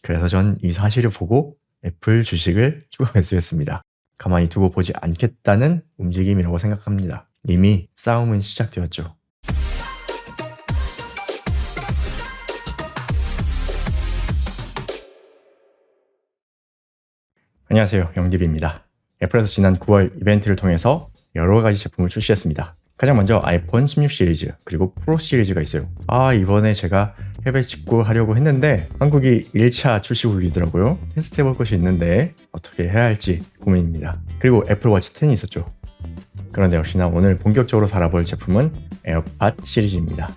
그래서 전 이 사실을 보고 애플 주식을 추가 매수했습니다. 가만히 두고 보지 않겠다는 움직임이라고 생각합니다. 이미 싸움은 시작되었죠. 안녕하세요, 영디비입니다. 애플에서 지난 9월 이벤트를 통해서 여러 가지 제품을 출시했습니다. 가장 먼저 아이폰 16 시리즈 그리고 프로 시리즈가 있어요. 이번에 제가 해외 직구하려고 했는데 한국이 1차 출시국이더라고요. 테스트 해볼 것이 있는데 어떻게 해야 할지 고민입니다. 그리고 애플워치 10이 있었죠. 그런데 역시나 오늘 본격적으로 알아볼 제품은 에어팟 시리즈입니다.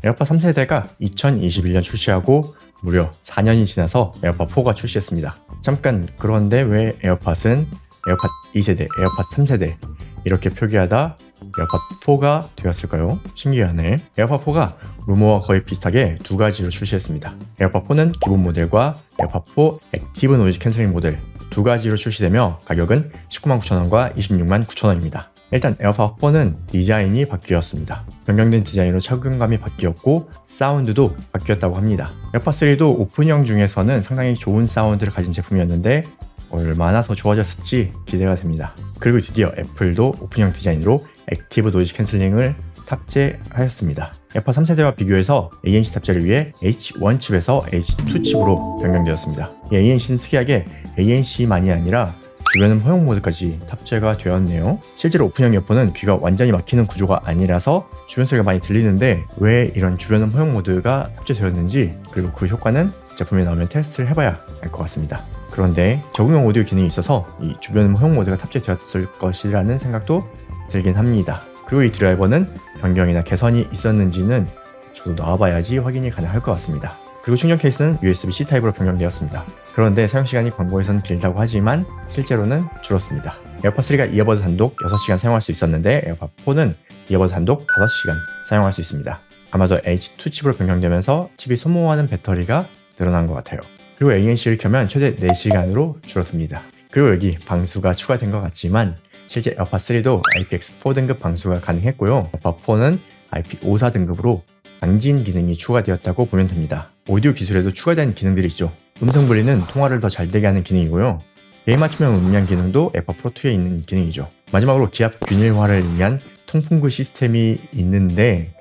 에어팟 3세대가 2021년 출시하고 무려 4년이 지나서 에어팟 4가 출시했습니다. 잠깐, 그런데 왜 에어팟은 에어팟 2세대, 에어팟 3세대 이렇게 표기하다 에어팟 4가 되었을까요? 신기하네. 에어팟 4가 루머와 거의 비슷하게 두 가지로 출시했습니다. 에어팟 4는 기본 모델과 에어팟 4 액티브 노이즈 캔슬링 모델 두 가지로 출시되며 가격은 199,000원과 269,000원입니다. 일단 에어팟 4는 디자인이 바뀌었습니다. 변경된 디자인으로 착용감이 바뀌었고 사운드도 바뀌었다고 합니다. 에어팟 3도 오픈형 중에서는 상당히 좋은 사운드를 가진 제품이었는데 얼마나 더 좋아졌을지 기대가 됩니다. 그리고 드디어 애플도 오픈형 디자인으로 액티브 노이즈 캔슬링을 탑재하였습니다. 에어팟 3세대와 비교해서 ANC 탑재를 위해 H1 칩에서 H2 칩으로 변경되었습니다. 이 ANC는 특이하게 ANC만이 아니라 주변음 허용 모드까지 탑재가 되었네요. 실제로 오픈형 이어폰은 귀가 완전히 막히는 구조가 아니라서 주변 소리가 많이 들리는데 왜 이런 주변음 허용 모드가 탑재되었는지, 그리고 그 효과는 제품이 나오면 테스트를 해봐야 알 것 같습니다. 그런데 적응형 오디오 기능이 있어서 이 주변음 허용 모드가 탑재되었을 것이라는 생각도 들긴 합니다. 그리고 이 드라이버는 변경이나 개선이 있었는지는 저도 나와봐야지 확인이 가능할 것 같습니다. 그리고 충전 케이스는 USB-C 타입으로 변경되었습니다. 그런데 사용시간이 광고에서는 길다고 하지만 실제로는 줄었습니다. 에어팟 3가 이어버드 단독 6시간 사용할 수 있었는데 에어팟 4는 이어버드 단독 5시간 사용할 수 있습니다. 아마도 H2 칩으로 변경되면서 칩이 소모하는 배터리가 늘어난 것 같아요. 그리고 ANC를 켜면 최대 4시간으로 줄어듭니다. 그리고 여기 방수가 추가된 것 같지만 실제 에어팟 3도 IPX4 등급 방수가 가능했고요. 에어팟 4는 IP54 등급으로 방진 기능이 추가되었다고 보면 됩니다. 오디오 기술에도 추가된 기능들이 있죠. 음성 분리는 통화를 더 잘 되게 하는 기능이고요. 개인 맞춤형 음량 기능도 에어팟 프로 2에 있는 기능이죠. 마지막으로 기압 균일화를 위한 통풍구 시스템이 있는데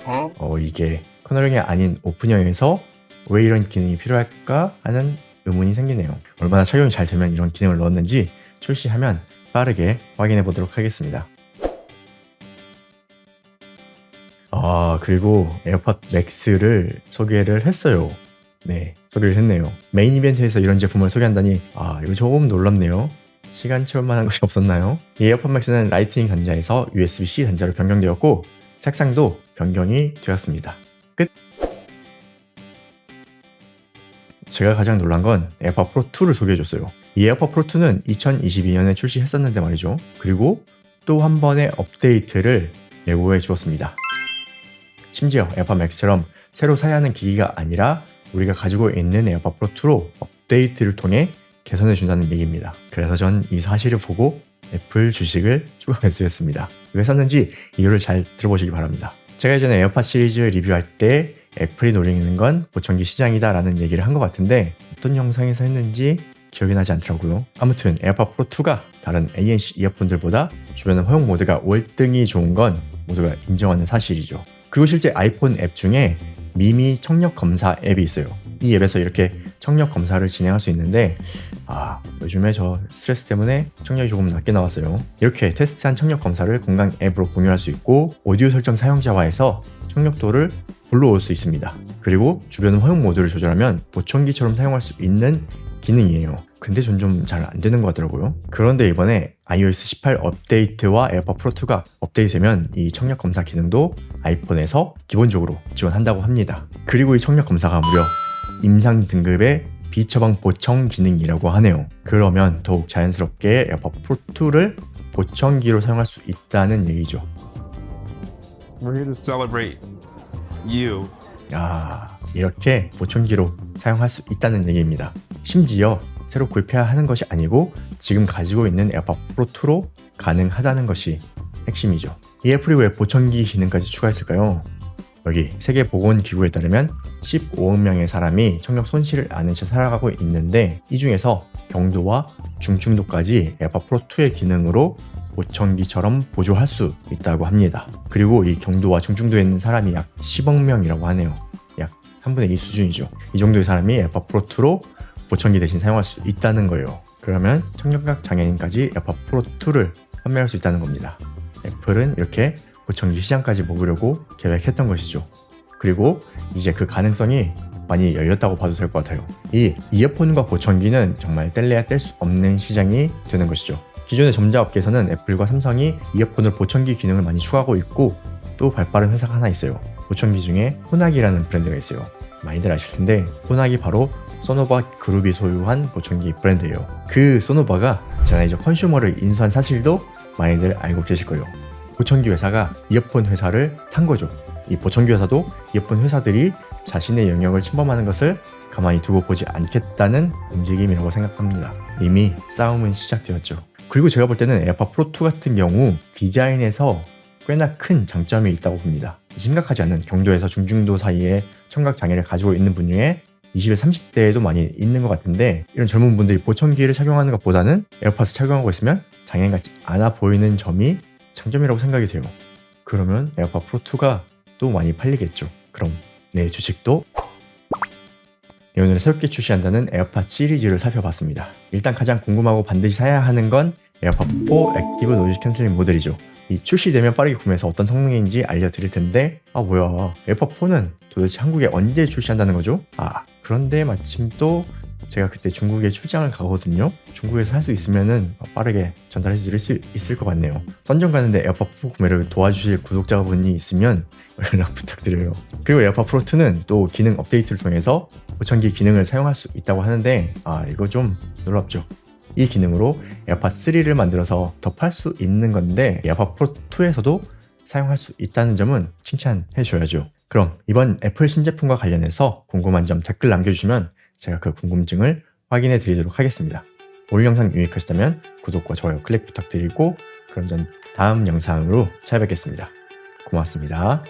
이게 커널형이 아닌 오픈형에서 왜 이런 기능이 필요할까 하는 의문이 생기네요. 얼마나 착용이 잘 되면 이런 기능을 넣었는지 출시하면 빠르게 확인해 보도록 하겠습니다. 그리고 에어팟 맥스를 소개를 했어요. 네, 소개를 했네요. 메인 이벤트에서 이런 제품을 소개한다니 이거 조금 놀랍네요. 시간 채울만한 것이 없었나요? 이 에어팟 맥스는 라이트닝 단자에서 USB-C 단자로 변경되었고 색상도 변경이 되었습니다. 끝! 제가 가장 놀란 건 에어팟 프로 2를 소개해줬어요. 이 에어팟 프로 2는 2022년에 출시했었는데 말이죠. 그리고 또 한 번의 업데이트를 예고해 주었습니다. 심지어 에어팟 맥스처럼 새로 사야 하는 기기가 아니라 우리가 가지고 있는 에어팟 프로 2로 업데이트를 통해 개선해 준다는 얘기입니다. 그래서 전 이 사실을 보고 애플 주식을 추가 매수했습니다. 왜 샀는지 이유를 잘 들어보시기 바랍니다. 제가 예전에 에어팟 시리즈 리뷰할 때 애플이 노리는 건 보청기 시장이다 라는 얘기를 한 것 같은데 어떤 영상에서 했는지 기억이 나지 않더라고요. 아무튼 에어팟 프로 2가 다른 ANC 이어폰들보다 주변음 허용 모드가 월등히 좋은 건 모두가 인정하는 사실이죠. 그리고 실제 아이폰 앱 중에 미미 청력 검사 앱이 있어요. 이 앱에서 이렇게 청력 검사를 진행할 수 있는데 요즘에 저 스트레스 때문에 청력이 조금 낮게 나왔어요. 이렇게 테스트한 청력 검사를 건강 앱으로 공유할 수 있고 오디오 설정 사용자와에서 청력도를 불러올 수 있습니다. 그리고 주변음 허용 모드를 조절하면 보청기처럼 사용할 수 있는 기능이에요. 근데 전 좀 잘 안 되는 것 같더라고요. 그런데 이번에 iOS 18 업데이트와 에어팟 프로 2가 업데이트되면 이 청력 검사 기능도 아이폰에서 기본적으로 지원한다고 합니다. 그리고 이 청력 검사가 무려 임상 등급의 비처방 보청 기능이라고 하네요. 그러면 더욱 자연스럽게 에어팟 프로 2를 보청기로 사용할 수 있다는 얘기죠. We're here to celebrate you. 이렇게 보청기로 사용할 수 있다는 얘기입니다. 심지어 새로 구입해야 하는 것이 아니고 지금 가지고 있는 에어팟 프로 2로 가능하다는 것이 핵심이죠. 이 애플이 왜 보청기 기능까지 추가했을까요? 여기 세계보건기구에 따르면 15억 명의 사람이 청력 손실을 앓는 채 살아가고 있는데 이 중에서 경도와 중증도까지 에어팟 프로 2의 기능으로 보청기처럼 보조할 수 있다고 합니다. 그리고 이 경도와 중증도에 있는 사람이 약 10억 명이라고 하네요. 약 3분의 2 수준이죠. 이 정도의 사람이 에어팟 프로 2로 보청기 대신 사용할 수 있다는 거예요. 그러면 청력각 장애인까지 에어팟 프로 2를 판매할 수 있다는 겁니다. 애플은 이렇게 보청기 시장까지 먹으려고 계획했던 것이죠. 그리고 이제 그 가능성이 많이 열렸다고 봐도 될 것 같아요. 이 이어폰과 보청기는 정말 뗄래야 뗄 수 없는 시장이 되는 것이죠. 기존의 전자업계에서는 애플과 삼성이 이어폰으로 보청기 기능을 많이 추가하고 있고 또 발빠른 회사가 하나 있어요. 보청기 중에 호나기라는 브랜드가 있어요. 많이들 아실 텐데 호나기 바로 소노바 그룹이 소유한 보청기 브랜드예요. 그 소노바가 제나이저 컨슈머를 인수한 사실도 많이들 알고 계실 거예요. 보청기 회사가 이어폰 회사를 산 거죠. 이 보청기 회사도 이어폰 회사들이 자신의 영역을 침범하는 것을 가만히 두고 보지 않겠다는 움직임이라고 생각합니다. 이미 싸움은 시작되었죠. 그리고 제가 볼 때는 에어팟 프로 2 같은 경우 디자인에서 꽤나 큰 장점이 있다고 봅니다. 심각하지 않은 경도에서 중증도 사이에 청각 장애를 가지고 있는 분 중에 20에 30대에도 많이 있는 것 같은데 이런 젊은 분들이 보청기를 착용하는 것보다는 에어팟을 착용하고 있으면 장애인 같지 않아 보이는 점이 장점이라고 생각이 돼요. 그러면 에어팟 프로 2가 또 많이 팔리겠죠. 그럼 내 주식도 오늘 새롭게 출시한다는 에어팟 시리즈를 살펴봤습니다. 일단 가장 궁금하고 반드시 사야 하는 건 에어팟 4 액티브 노이즈 캔슬링 모델이죠. 이 출시되면 빠르게 구매해서 어떤 성능인지 알려드릴 텐데 뭐야 에어팟 4는 도대체 한국에 언제 출시한다는 거죠? 그런데 마침 또 제가 그때 중국에 출장을 가거든요. 중국에서 살 수 있으면은 빠르게 전달해 드릴 수 있을 것 같네요. 선정 가는데 에어팟 4 구매를 도와주실 구독자분이 있으면 연락 부탁드려요. 그리고 에어팟 프로 2는 또 기능 업데이트를 통해서 보청기 기능을 사용할 수 있다고 하는데 이거 좀 놀랍죠. 이 기능으로 에어팟 3를 만들어서 더 팔 수 있는 건데 에어팟 프로 2에서도 사용할 수 있다는 점은 칭찬해 줘야죠. 그럼 이번 애플 신제품과 관련해서 궁금한 점 댓글 남겨주시면 제가 그 궁금증을 확인해 드리도록 하겠습니다. 오늘 영상 유익하셨다면 구독과 좋아요 클릭 부탁드리고 그럼 전 다음 영상으로 찾아뵙겠습니다. 고맙습니다.